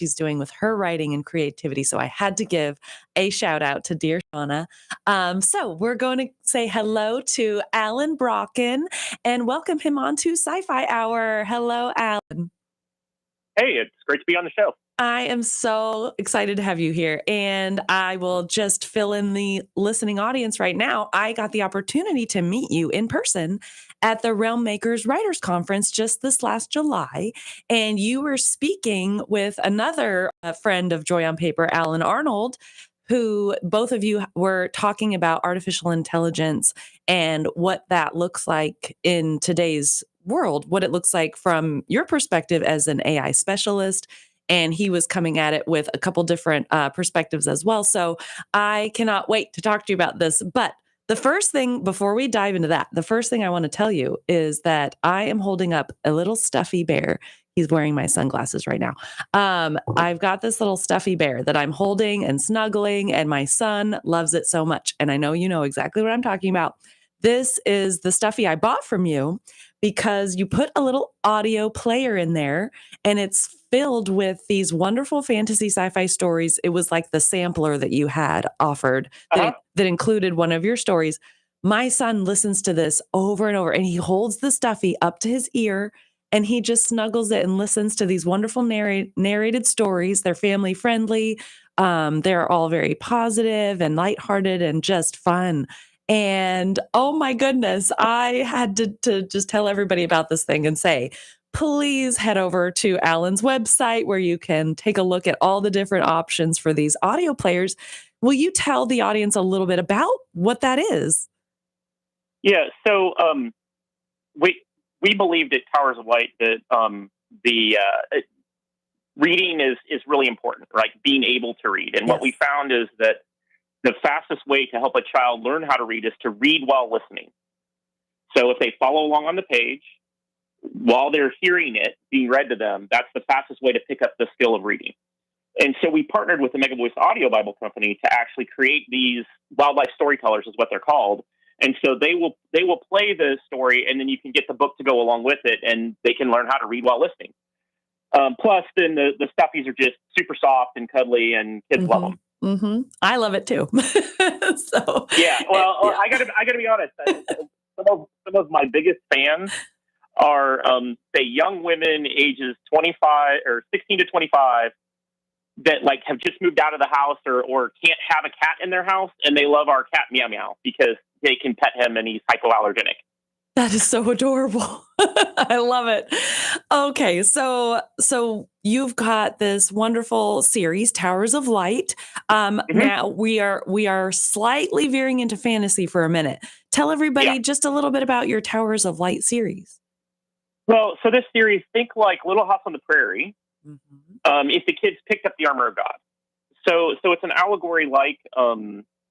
she's doing with her writing and creativity. So I had to give a shout out to dear Shauna. So we're going to say hello to Alan Brocken and welcome him on to Sci-Fi Hour. Hello, Alan. Hey, it's great to be on the show. I am so excited to have you here. And I will just fill in the listening audience right now. I got the opportunity to meet you in person at the Realm Makers Writers Conference just this last July. And you were speaking with another friend of Joy on Paper, Alan Arnold, who both of you were talking about artificial intelligence and what that looks like in today's world, what it looks like from your perspective as an AI specialist. And he was coming at it with a couple different perspectives as well. So I cannot wait to talk to you about this. But the first thing, before we dive into that, the first thing I want to tell you is that I am holding up a little stuffy bear. He's wearing my sunglasses right now. I've got this little stuffy bear that I'm holding and snuggling, and my son loves it so much. And I know you know exactly what I'm talking about. This is the stuffy I bought from you because you put a little audio player in there and it's filled with these wonderful fantasy sci-fi stories. It was like the sampler that you had offered that included one of your stories. My son listens to this over and over and he holds the stuffy up to his ear and he just snuggles it and listens to these wonderful narrated stories. They're family friendly. They're all very positive and lighthearted and just fun. And oh my goodness, I had to just tell everybody about this thing and say, please head over to Alan's website where you can take a look at all the different options for these audio players. Will you tell the audience a little bit about what that is? Yeah, so we believed at Towers of Light that the reading is really important, right? Being able to read. And what we found is that the fastest way to help a child learn how to read is to read while listening. So if they follow along on the page, while they're hearing it being read to them, that's the fastest way to pick up the skill of reading. And so we partnered with the Mega Voice Audio Bible Company to actually create these wildlife storytellers, is what they're called. And so they will play the story, and then you can get the book to go along with it, and they can learn how to read while listening. Plus, then the stuffies are just super soft and cuddly, and kids love them. Mm-hmm. I love it too. So yeah, well, I gotta be honest. Some of my biggest fans are say young women ages 25 or 16 to 25 that like have just moved out of the house or can't have a cat in their house, and they love our cat Meow Meow because they can pet him and he's hypoallergenic. That is so adorable. I love it. Okay, so you've got this wonderful series, Towers of Light. Now we are slightly veering into fantasy for a minute. Tell everybody just a little bit about your Towers of Light series. Well, so this series, think like Little House on the Prairie, if the kids picked up the armor of God. So it's an allegory like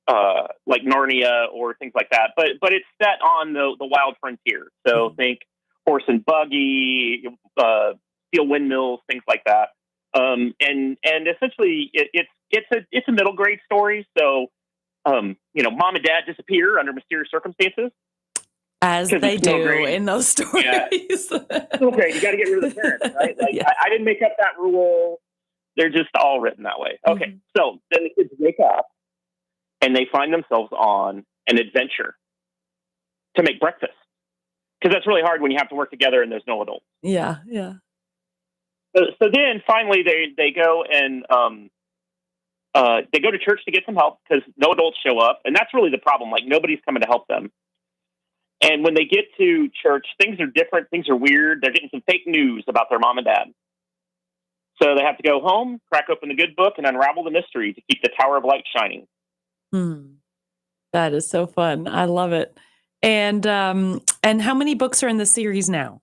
Narnia or things like that, but it's set on the wild frontier. So think horse and buggy, steel windmills, things like that. And essentially it's a middle grade story. So mom and dad disappear under mysterious circumstances, as they do in those stories. Yeah. Middle grade, you got to get rid of the parents, right? Like I didn't make up that rule. They're just all written that way. Okay, so then the kids wake up and they find themselves on an adventure to make breakfast. Because that's really hard when you have to work together and there's no adults. Yeah. So then finally they go and they go to church to get some help because no adults show up. And that's really the problem. Like nobody's coming to help them. And when they get to church, things are different. Things are weird. They're getting some fake news about their mom and dad. So they have to go home, crack open the good book, and unravel the mystery to keep the Tower of Light shining. That is so fun. I love it. And how many books are in the series now?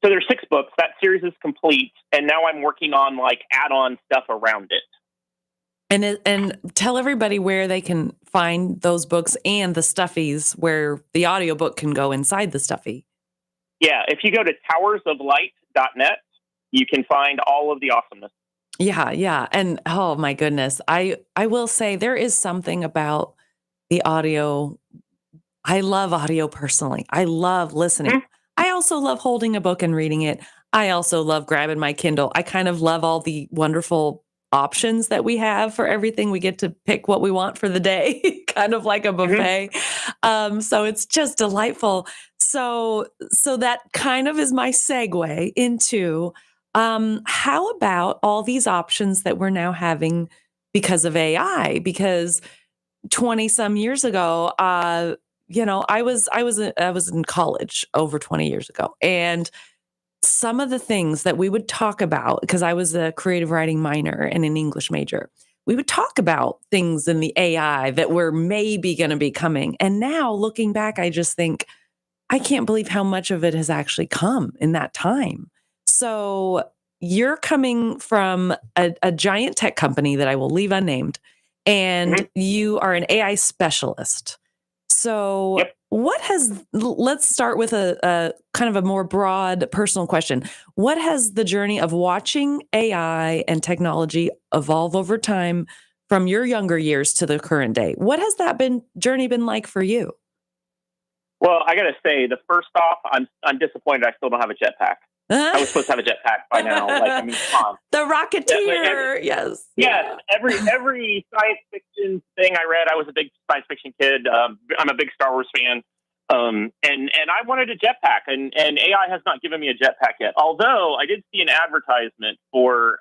So there's 6 books. That series is complete, and now I'm working on like add-on stuff around it. And tell everybody where they can find those books and the stuffies, where the audiobook can go inside the stuffy. Yeah, if you go to towersoflight.net, you can find all of the awesomeness. Yeah. And oh my goodness, I will say there is something about the audio. I love audio personally. I love listening. I also love holding a book and reading it. I also love grabbing my Kindle. I kind of love all the wonderful options that we have for everything. We get to pick what we want for the day, kind of like a Hmm. buffet. So it's just delightful. So that kind of is my segue into how about all these options that we're now having because of AI? Because 20 some years ago, I was in college over 20 years ago, and some of the things that we would talk about, because I was a creative writing minor and an English major, we would talk about things in the AI that were maybe going to be coming. And now looking back, I just think, I can't believe how much of it has actually come in that time. So you're coming from a giant tech company that I will leave unnamed, Hmm. and you are an AI specialist. So Yep. let's start with a kind of a more broad personal question. What has the journey of watching AI and technology evolve over time from your younger years to the current day? What has that journey been like for you? Well, I got to say, the first off, I'm disappointed. I still don't have a jetpack. I was supposed to have a jetpack by now. Like, I mean, come on. The Yeah, like, Rocketeer, yes. yes, Yeah. every science fiction thing I read, I was a big science fiction kid. I'm a big Star Wars fan, and I wanted a jetpack, and AI has not given me a jetpack yet. Although I did see an advertisement for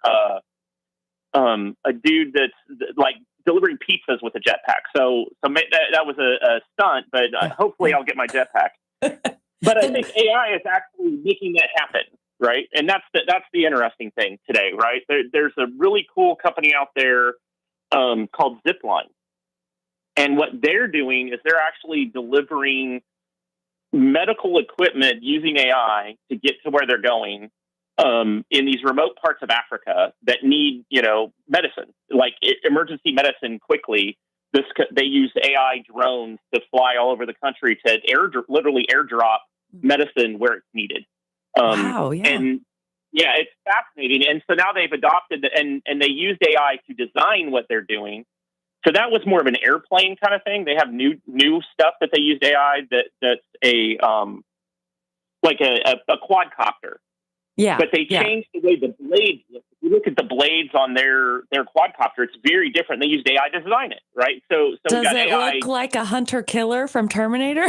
a dude that's like delivering pizzas with a jetpack. That was a stunt, but Yeah. hopefully Yeah. I'll get my jetpack. But I And think AI is actually making that happen, right? And that's the interesting thing today, right? There's a really cool company out there called Zipline, and what they're doing is they're actually delivering medical equipment using AI to get to where they're going in these remote parts of Africa that need, medicine, like emergency medicine quickly. They use AI drones to fly all over the country to literally airdrop medicine where it's needed. wow, yeah. And yeah, it's fascinating. And so now they've adopted and they used AI to design what they're doing. So that was more of an airplane kind of thing. They have new stuff that they used AI that's a like a quadcopter, Yeah. but they Yeah. changed the way the blades look. If you look at the blades on their quadcopter, it's very different. They used AI to design it, right? So we Does got it AI. look like a hunter killer from Terminator?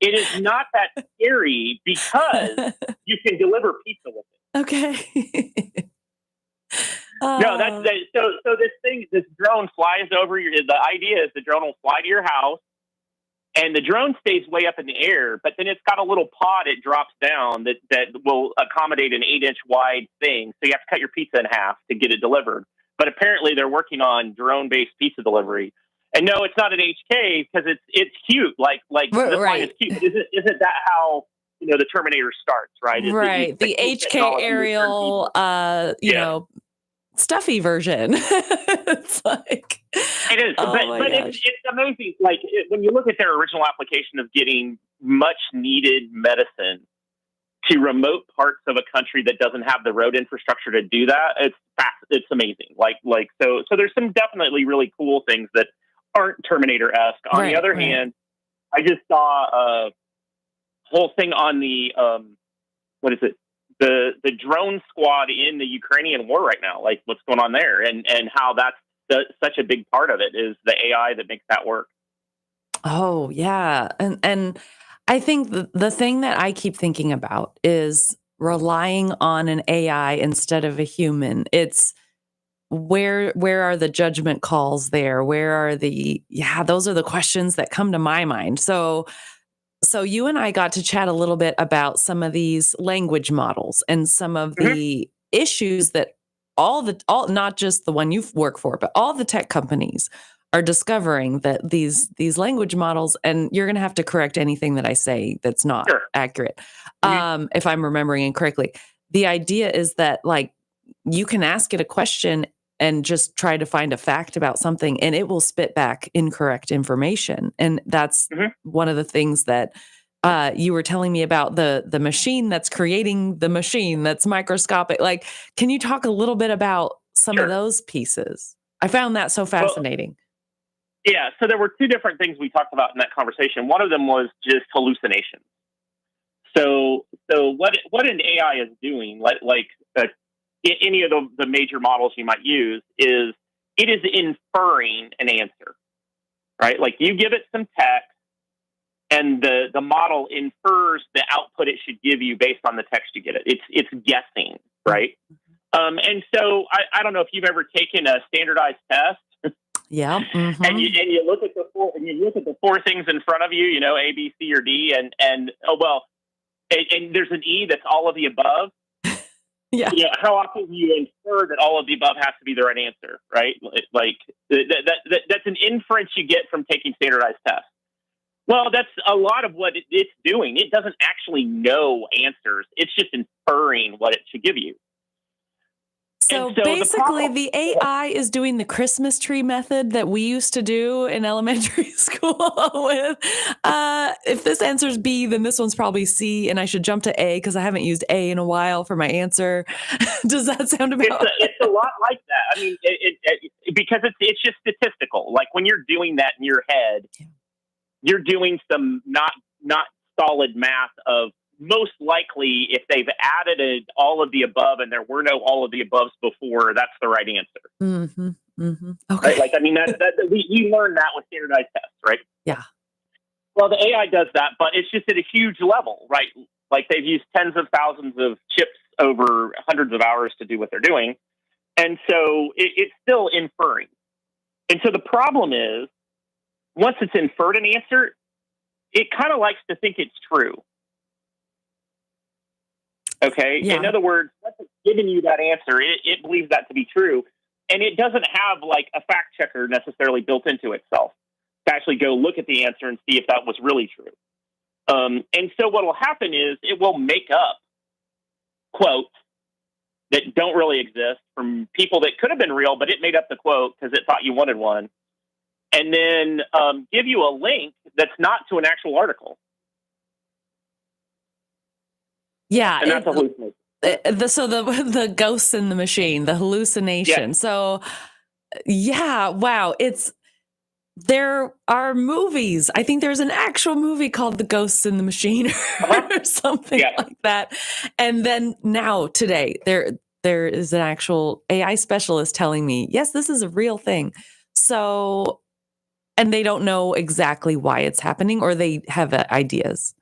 It is not that scary because you can deliver pizza with it. Okay. No, that's Oh, so this drone flies over your. The idea is the drone will fly to your house, and the drone stays way up in the air, but then it's got a little pod it drops down that will accommodate an 8-inch wide thing. So you have to cut your pizza in half to get it delivered. But apparently they're working on drone based pizza delivery. And no, it's not an HK because it's cute. Like this line is right. cute. But isn't that how the Terminator starts? Right? Is that Right. the The cool HK technology that turns Ariel, evil? Yeah. stuffy version. It's like, It is, oh my but gosh. it's amazing. Like when you look at their original application of getting much needed medicine to remote parts of a country that doesn't have the road infrastructure to do that, it's amazing. So there's some definitely really cool things that aren't Terminator-esque. On the Right, other right. hand, I just saw a whole thing on the what is it? The drone squad in the Ukrainian war right now, like what's going on there, and how that's such a big part of it is the AI that makes that work. Oh, yeah. And I think the thing that I keep thinking about is relying on an AI instead of a human. It's where are the judgment calls there? Where are those are the questions that come to my mind. So you and I got to chat a little bit about some of these language models and some of Hmm. the issues that all not just the one you work for, but all the tech companies are discovering that these language models, and you're going to have to correct anything that I say that's not Sure. accurate, Hmm. if I'm remembering incorrectly. The idea is that like you can ask it a question and just try to find a fact about something and it will spit back incorrect information, and that's Hmm. one of the things that you were telling me about the machine that's creating the machine that's microscopic. Like, can you talk a little bit about some of Sure. those pieces? I found that so Well, fascinating. yeah. So there were two different things we talked about in that conversation. One of them was just hallucination. So what an AI is doing, any of the major models you might use, is it is inferring an answer, right? Like you give it some text, and the model infers the output it should give you based on the text you get it. It's guessing, right? And so I don't know if you've ever taken a standardized test. Yeah. Mm-hmm. And you look at the four things in front of you, you know, A, B, C, or D, and there's an E that's all of the above. Yeah. You know, how often do you infer that all of the above has to be the right answer, right? Like that's an inference you get from taking standardized tests. Well, that's a lot of what it's doing. It doesn't actually know answers. It's just inferring what it should give you. So basically, the AI is doing the Christmas tree method that we used to do in elementary school with, if this answer's B, then this one's probably C, and I should jump to A because I haven't used A in a while for my answer. Does that sound about It's a lot like that. I mean, because it's just statistical. Like when you're doing that in your head, you're doing some not solid math of, most likely, if they've added all of the above and there were no all of the aboves before, that's the right answer. Mm-hmm. Mm-hmm. Okay. Right? Like, I mean, we learned that with standardized tests, right? Yeah. Well, the AI does that, but it's just at a huge level, right? Like they've used tens of thousands of chips over hundreds of hours to do what they're doing. And so it's still inferring. And so the problem is, once it's inferred an answer, it kind of likes to think it's true. Okay. Yeah. In other words, once it's given you that answer, it believes that to be true. And it doesn't have like a fact checker necessarily built into itself to actually go look at the answer and see if that was really true. And so what will happen is it will make up quotes that don't really exist from people that could have been real, but it made up the quote because it thought you wanted one. And then give you a link that's not to an actual article. Yeah, and that's a hallucination. The ghosts in the machine, the hallucination. Yeah. So, yeah, wow. There are movies. I think there's an actual movie called The Ghosts in the Machine or something like that. And then now today, there is an actual AI specialist telling me, yes, this is a real thing. So, and they don't know exactly why it's happening, or they have ideas.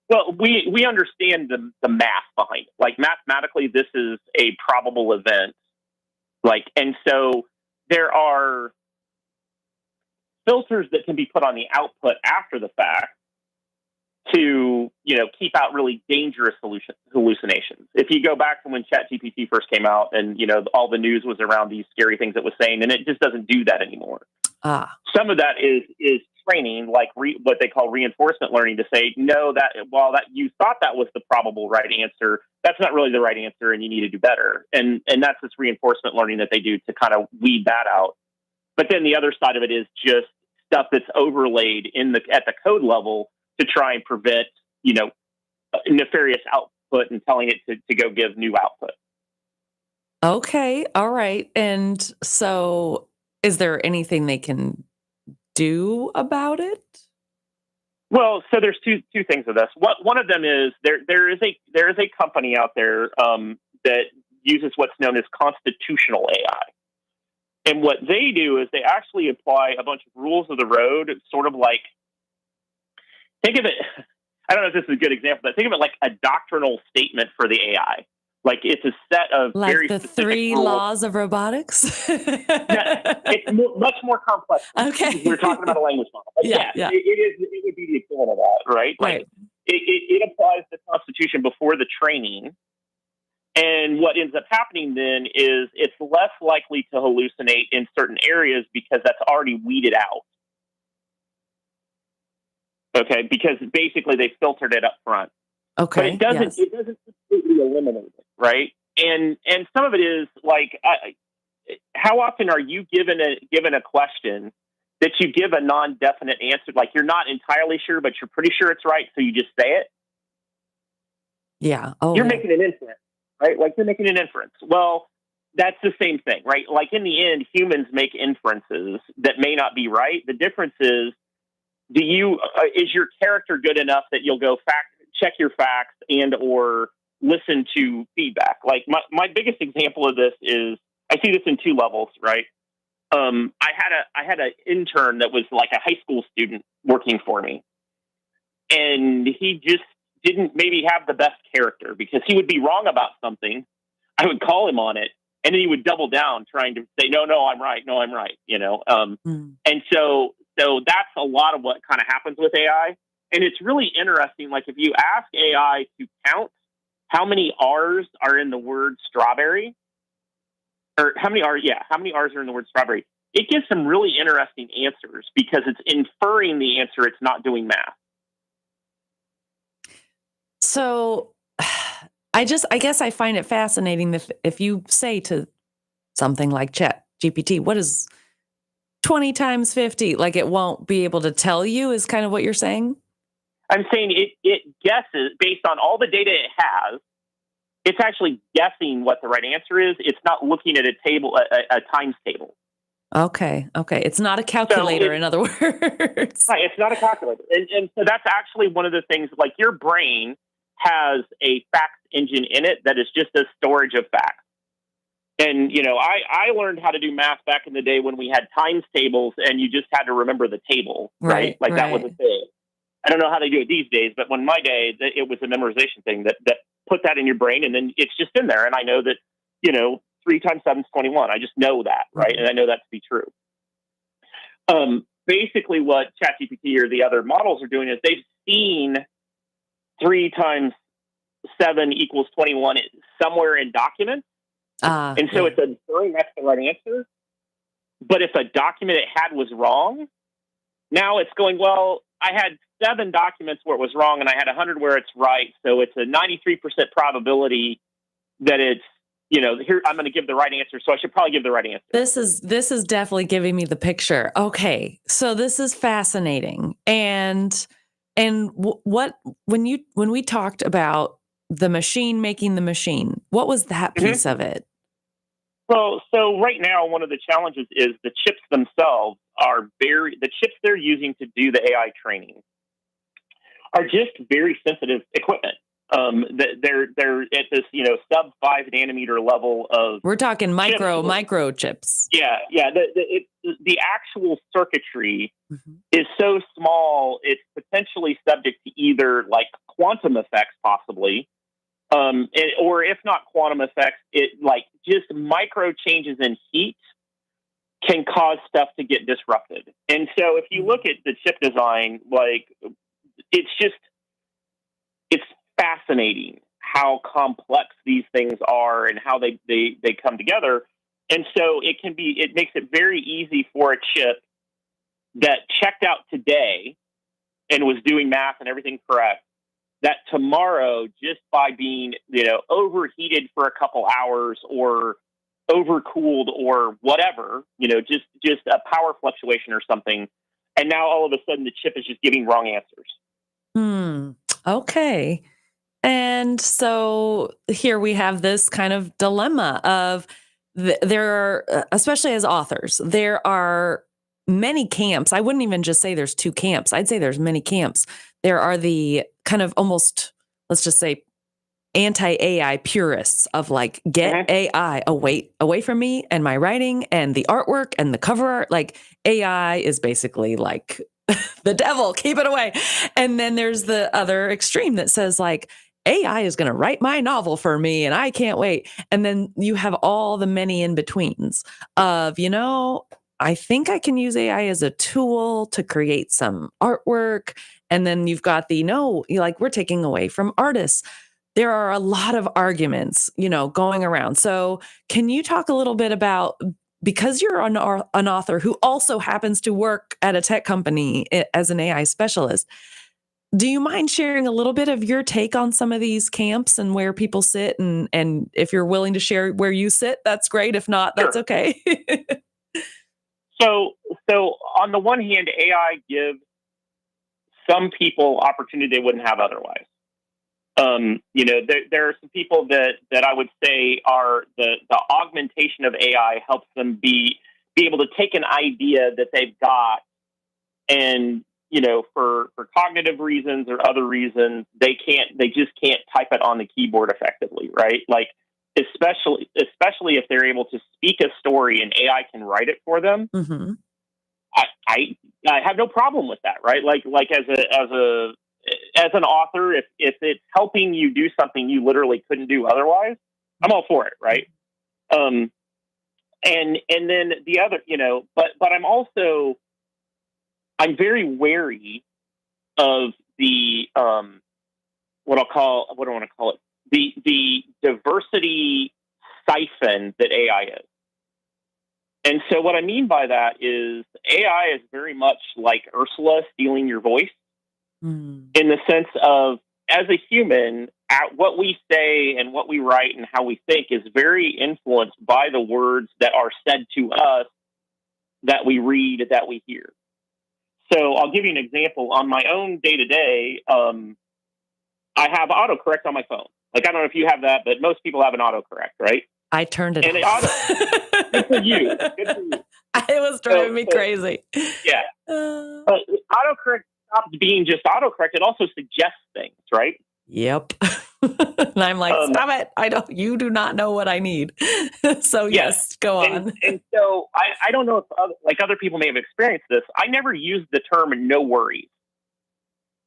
Well, we understand the math behind it. Like mathematically, this is a probable event. Like, and so there are filters that can be put on the output after the fact to, keep out really dangerous hallucinations. If you go back to when ChatGPT first came out and, all the news was around these scary things it was saying, and it just doesn't do that anymore. Some of that is training, like what they call reinforcement learning, to say, no, that while that you thought that was the probable right answer, that's not really the right answer, and you need to do better. And that's this reinforcement learning that they do to kind of weed that out. But then the other side of it is just stuff that's overlaid at the code level to try and prevent, nefarious output and telling it to go give new output. Okay. All right. And so is there anything they can do about it? Well, so there's two things of this. One of them is there is a company out there that uses what's known as constitutional AI. And what they do is they actually apply a bunch of rules of the road, sort of like, think of it, I don't know if this is a good example, but think of it like a doctrinal statement for the AI. Like it's a set of like very the specific 3 rules. laws of robotics. It's much more complex. Okay, we're talking about a language model. But yeah. It would be the equivalent of that, right? Right. Like it applies the Constitution before the training, and what ends up happening then is it's less likely to hallucinate in certain areas because that's already weeded out. Okay, because basically they filtered it up front. Okay, but it doesn't completely eliminate it, right? And some of it is like, how often are you given a question that you give a non-definite answer? Like you're not entirely sure, but you're pretty sure it's right, so you just say it. Yeah. You're making an inference, right? Like you're making an inference. Well, that's the same thing, right? Like in the end, humans make inferences that may not be right. The difference is, is your character good enough that you'll go check your facts and or listen to feedback. Like my biggest example of this is I see this in two levels, right? I had an intern that was like a high school student working for me, and he just didn't maybe have the best character because he would be wrong about something. I would call him on it, and then he would double down trying to say, no, I'm right. No, I'm right. And so that's a lot of what kind of happens with AI. And it's really interesting. Like if you ask AI to count how many R's are in the word strawberry, or how many R's are in the word strawberry, it gives some really interesting answers because it's inferring the answer. It's not doing math. So I guess I find it fascinating if you say to something like Chat GPT, what is 20 times 50? Like it won't be able to tell you is kind of what you're saying? I'm saying it guesses based on all the data it has. It's actually guessing what the right answer is. It's not looking at a table, a times table. Okay. It's not a calculator, in other words. Right, it's not a calculator. And so that's actually one of the things, like your brain has a facts engine in it that is just a storage of facts. And, I learned how to do math back in the day when we had times tables and you just had to remember the table, right? Like that was a thing. I don't know how they do it these days, but when my day, it was a memorization thing that put that in your brain and then it's just in there. And I know that, 3 times 7 is 21. I just know that, right? And I know that to be true. Basically what ChatGPT or the other models are doing is they've seen 3 times 7 equals 21 somewhere in documents. And so it's inferring that's the right answer. But if a document it had was wrong, now it's going, well, I had 7 documents where it was wrong and I had 100 where it's right. So it's a 93% probability that it's, here I'm going to give the right answer. So I should probably give the right answer. This is definitely giving me the picture. Okay. So this is fascinating. And when we talked about the machine making the machine, what was that piece of it? Well, so right now, one of the challenges is the chips themselves the chips they're using to do the AI training are just very sensitive equipment. They're at this, sub 5 nanometer level of. We're talking micro chips. Yeah. The actual circuitry is so small, it's potentially subject to either like quantum effects, possibly. Or if not quantum effects, it like just micro changes in heat can cause stuff to get disrupted. And so if you look at the chip design, like it's fascinating how complex these things are and how they come together. And so it makes it very easy for a chip that checked out today and was doing math and everything correct, that tomorrow, just by being, overheated for a couple hours or overcooled or whatever, just a power fluctuation or something. And now all of a sudden the chip is just giving wrong answers. Okay. And so here we have this kind of dilemma of there are, especially as authors, there are many camps. I wouldn't even just say there's 2 camps. I'd say there's many camps. There are the kind of almost, let's just say, anti-AI purists of like, get AI away from me and my writing and the artwork and the cover art. Like AI is basically like the devil, keep it away. And then there's the other extreme that says like, AI is going to write my novel for me and I can't wait. And then you have all the many in betweens of, I think I can use AI as a tool to create some artwork. And then you've got we're taking away from artists. There are a lot of arguments, going around. So can you talk a little bit about, because you're an author who also happens to work at a tech company as an AI specialist, do you mind sharing a little bit of your take on some of these camps and where people sit? And if you're willing to share where you sit, that's great. If not, that's okay. So on the one hand, AI gives some people opportunity they wouldn't have otherwise. There are some people that I would say are the augmentation of AI helps them be able to take an idea that they've got and for cognitive reasons or other reasons, they just can't type it on the keyboard effectively, right? Like, especially if they're able to speak a story and AI can write it for them. Mm-hmm. I have no problem with that, right? Like as an author, if it's helping you do something you literally couldn't do otherwise, I'm all for it, right? And then the other, but I'm very wary of the what do I want to call it? The diversity siphon that AI is. And so what I mean by that is AI is very much like Ursula stealing your voice, in the sense of, as a human, what we say and what we write and how we think is very influenced by the words that are said to us, that we read, that we hear. So I'll give you an example. On my own day-to-day, I have autocorrect on my phone. Like, I don't know if you have that, but most people have an autocorrect, right? I turned it off. Good for you. Good for you. It was driving me crazy. Yeah. But autocorrect stops being just autocorrect. It also suggests things, right? Yep. And I'm like, stop it. You do not know what I need. So yes, go on. And so I don't know if other people may have experienced this. I never used the term "no worries."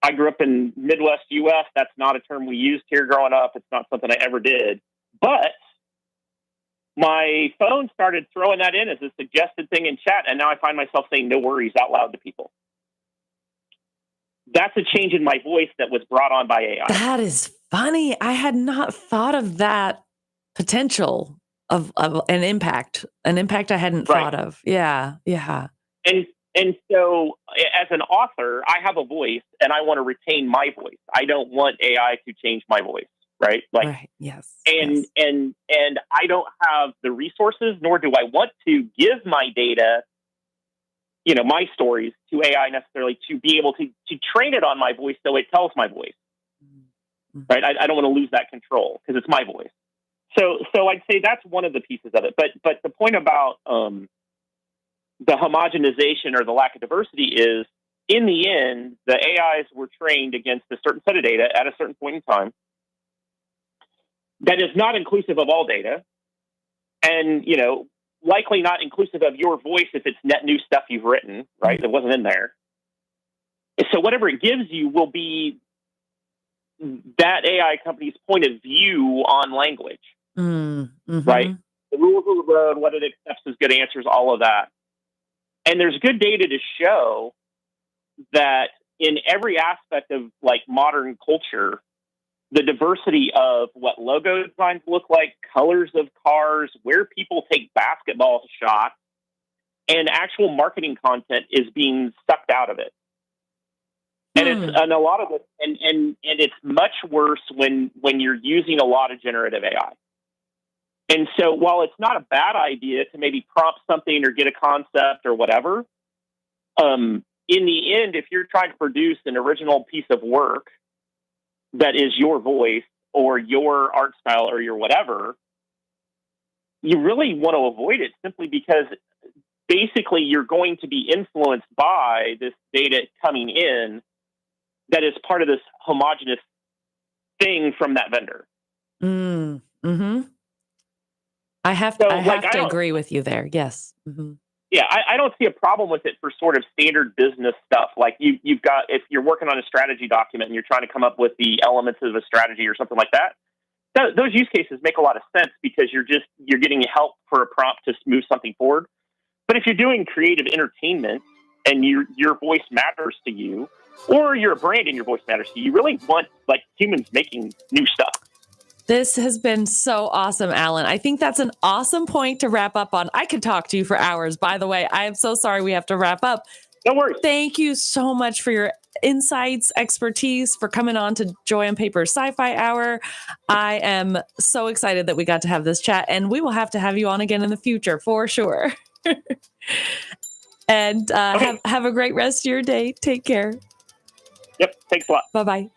I grew up in Midwest U.S. That's not a term we used here growing up. It's not something I ever did. But my phone started throwing that in as a suggested thing in chat, and now I find myself saying "no worries" out loud to people. That's a change in my voice that was brought on by AI. That is funny. I had not thought of that potential of an impact I hadn't thought of. Yeah. Yeah. And so as an author, I have a voice and I want to retain my voice. I don't want AI to change my voice. Right. Like, right. Yes. And I don't have the resources, nor do I want to give my data, my stories to AI necessarily, to be able to train it on my voice so it tells my voice. Mm-hmm. Right. I don't want to lose that control because it's my voice. So I'd say that's one of the pieces of it. But the point about the homogenization or the lack of diversity is, in the end, the AIs were trained against a certain set of data at a certain point in time that is not inclusive of all data, and likely not inclusive of your voice if it's net new stuff you've written, right? That wasn't in there. So whatever it gives you will be that AI company's point of view on language, right? The rules of the road, what it accepts as good answers, all of that. And there's good data to show that in every aspect of like modern culture, the diversity of what logo designs look like, colors of cars, where people take basketball shots, and actual marketing content is being sucked out of it. And a lot of it, and it's much worse when you're using a lot of generative AI. And so while it's not a bad idea to maybe prompt something or get a concept or whatever, in the end, if you're trying to produce an original piece of work that is your voice or your art style or your whatever, you really want to avoid it, simply because basically you're going to be influenced by this data coming in that is part of this homogenous thing from that vendor. Mm-hmm. I have to agree with you there. Yes. Mm-hmm. Yeah, I don't see a problem with it for sort of standard business stuff. Like you've got, if you're working on a strategy document and you're trying to come up with the elements of a strategy or something like that, those use cases make a lot of sense because you're getting help for a prompt to move something forward. But if you're doing creative entertainment and your voice matters to you, or you're a brand and your voice matters to you, you really want like humans making new stuff. This has been so awesome, Alan. I think that's an awesome point to wrap up on. I could talk to you for hours. By the way, I am so sorry we have to wrap up. No worries. Thank you so much for your insights, expertise, for coming on to Joy on Paper Sci-Fi Hour. I am so excited that we got to have this chat, and we will have to have you on again in the future for sure. And have a great rest of your day. Take care. Yep. Thanks a lot. Bye-bye.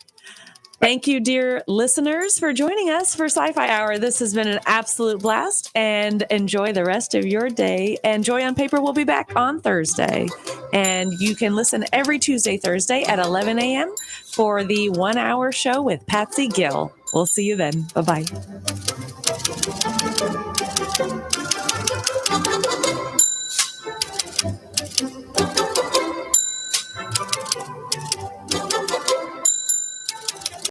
Thank you, dear listeners, for joining us for Sci-Fi Hour. This has been an absolute blast, and enjoy the rest of your day. And Joy on Paper will be back on Thursday. And you can listen every Tuesday, Thursday at 11 a.m. for the 1 hour show with Patsy Gill. We'll see you then. Bye-bye.